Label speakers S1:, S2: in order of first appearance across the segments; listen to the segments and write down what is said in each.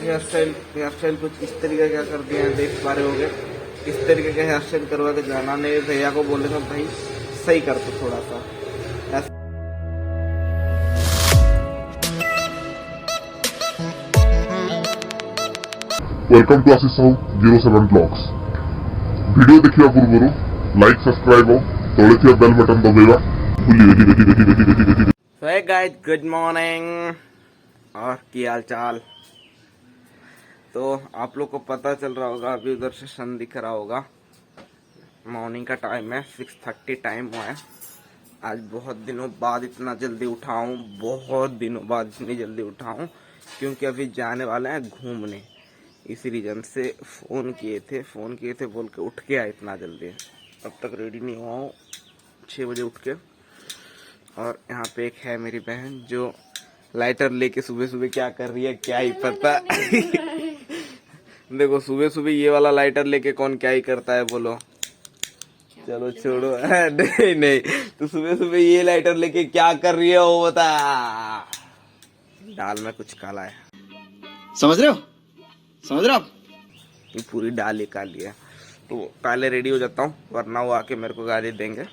S1: Hair style कुछ इस तरीके का कर दिया है, देख पा रहे होगे। इस तरीके का हेयर स्टाइल करवा के जाना, नहीं भैया को बोलेगा भाई सही कर दो थोड़ा सा ऐसा।
S2: Welcome to Ashish Sahu 07 blogs. Video देखिया पूर्व लाइक सब्सक्राइब तले बेल बटन दबाइबा भूलिए।
S1: हे गाइस, गुड मॉर्निंग और की हाल चाल। तो आप लोग को पता चल रहा होगा, अभी उधर से सन दिख रहा होगा। मॉर्निंग का टाइम है, 6:30 टाइम हुआ है। आज बहुत दिनों बाद इतना जल्दी उठा हूँ, बहुत दिनों बाद इतनी जल्दी उठा हूँ, क्योंकि अभी जाने वाले हैं घूमने। इसी रीजन से फ़ोन किए थे बोल के उठ के आए इतना जल्दी। अब तक रेडी नहीं हुआ हूँ, 6 बजे उठ के। और यहाँ पे एक है मेरी बहन जो लाइटर लेके सुबह सुबह क्या कर रही है क्या ही पता। देखो सुबह सुबह ये वाला लाइटर लेके कौन क्या ही करता है बोलो। चलो छोड़ो। नहीं नहीं, तो सुबह सुबह ये लाइटर लेके क्या कर रही है वो बता। दाल में कुछ काला है,
S3: समझ रहे हो आप?
S1: ये पूरी दाल निकाली है। तो पहले रेडी हो जाता हूँ, वरना वो आके मेरे को गाली देंगे।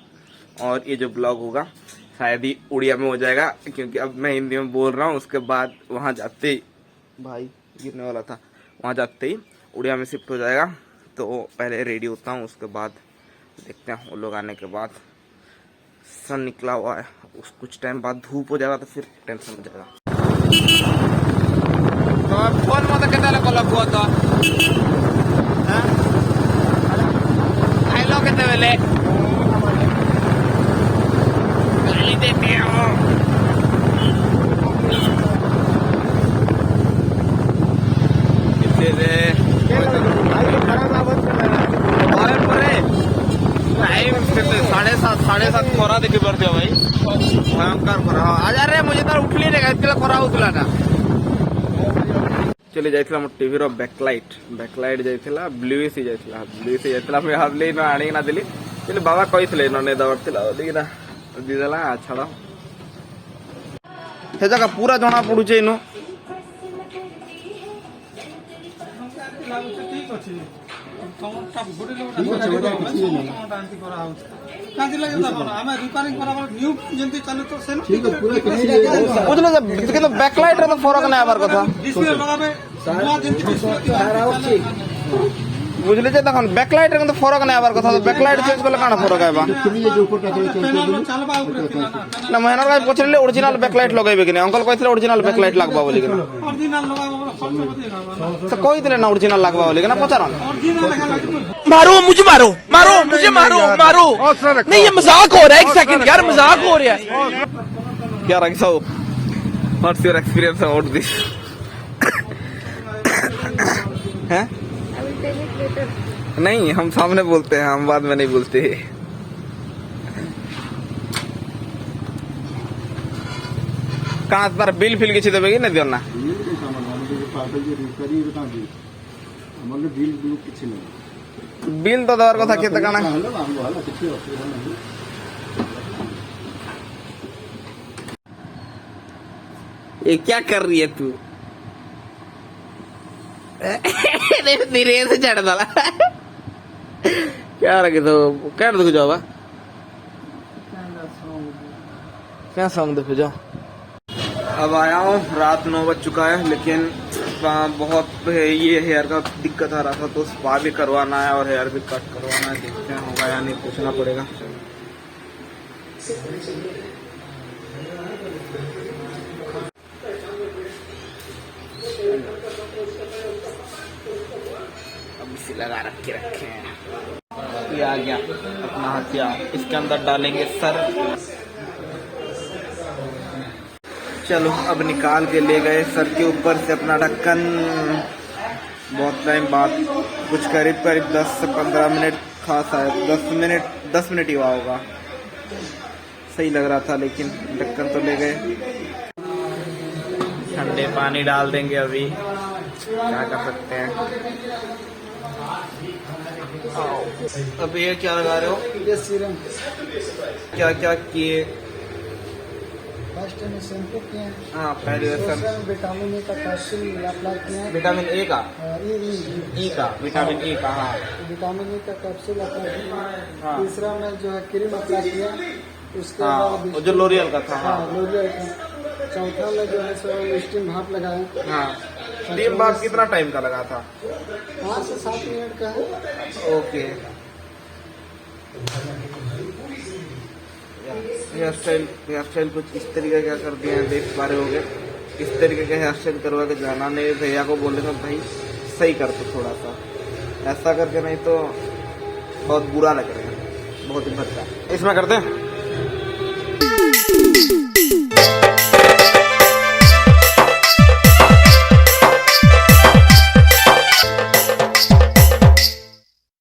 S1: और ये जो ब्लॉग होगा शायद ही उड़िया में हो जाएगा, क्योंकि अब मैं हिंदी में बोल रहा हूँ। उसके बाद वहाँ जाते ही भाई गिरने वाला था, वहाँ जाते ही उड़िया में शिफ्ट हो जाएगा। तो पहले रेडी होता हूँ, उसके बाद देखते हैं। वो लोग आने के बाद सन निकला हुआ है, उस कुछ टाइम बाद धूप हो जाएगा तो फिर टेंशन हो जाएगा। फोन मत केतेले कलक हुआ तो आइलो केतेले गाली देते हो। साढ़े सात खोरा देखी पड़ते हो भाई, भयंकर खोरा। आजा रे, मुझे तो उठली नहीं इतना खोरा उतला ना। चली जाइथिला मो टीवी रो बैकलाइट जाइथिला ब्लूइश जाइथिला मैं हाबले न आणी ना दिली चले बाबा कहिथिले न ने दवरथिला देखिना दी देला। छाड़ हे जगह पूरा जणा पडुचे इनो बैकलाइट रे तो फरक नहीं आबार कथा बुझले जे तखन बैकलाइट रे तो फरक नहीं आबार कथा। तो बैकलाइट चेंज करले काना फरक आइबा ना। महेनर भाई पछले ओरिजिनल बैकलाइट लगाइबे कि नहीं? अंकल कहिथिले ओरिजिनल बैकलाइट लागबा बोली कि ना। तो कहिथिले ना ओरिजिनल लागबा बोली कि ना। पचारन
S4: मारो मुझे मारो नहीं, ये मजाक हो रहा है। एक सेकंड यार, मजाक हो रहा है।
S1: क्या रखा हो? What's your experience about this? हैं? नहीं, हम सामने बोलते हैं, हम बाद में नहीं बोलते। कहाँ तार बिल फिल किसी देवे कि नहीं देना? बिल तो दवार कथा केते काना। ये क्या कर रही है तू? धीरे से चढ़ डाला। क्या रखे तो क्या देखो जाओ बा क्या सॉन्ग देखो जाओ। अब आया हूँ, रात 9 बज चुका है, लेकिन बहुत ये हेयर का दिक्कत आ रहा था, तो स्पा भी करवाना है और हेयर भी कट करवाना है। देखते हैं होगा या नहीं, पूछना पड़ेगा। अब इसे लगा रखे हैं। ये आ गया अपना हथियार, इसके अंदर डालेंगे सर। चलो अब निकाल के ले गए सर के ऊपर से अपना ढक्कन। बहुत टाइम बाद, कुछ करीब 10 से 15 मिनट खास है, 10 मिनट ही हुआ होगा। सही लग रहा था, लेकिन ढक्कन तो ले गए। ठंडे पानी डाल देंगे अभी, क्या कर सकते हैं। अब ये क्या लगा रहे हो? क्या क्या किए?
S5: फर्स्ट में शैम्पू किए हैं,
S1: हाँ पहले
S5: दूसरा में विटामिन ए का कैप्सूल अप्लाई किए हैं,
S1: विटामिन ए का
S5: ई
S1: का विटामिन ए का, हाँ
S5: विटामिन ए का कैप्सूल अप्लाई किया है।
S1: हाँ।
S5: तीसरा में जो है क्रीम अप्लाई किया, उसके
S1: हाँ
S5: बाद
S1: वो जो लोरियल का था,
S5: हाँ
S1: हाँ
S5: लोरियल का। चौथा में जो है सो स्टीम भाप लगाए,
S1: हाँ। टीम बात कितना टाइम का लगा था?
S5: 5 से 7 मिनट का है।
S1: ओके। हेयर स्टाइल कुछ इस तरीके का कर दिया है, देख पा रहे होगे। इस तरीके का हेयर स्टाइल करवा के जाना, नहीं भैया को बोले तो भाई सही कर दो थोड़ा सा, ऐसा करके नहीं तो बहुत बुरा लग रहा है, बहुत ही भद्दा। इसमें करते हैं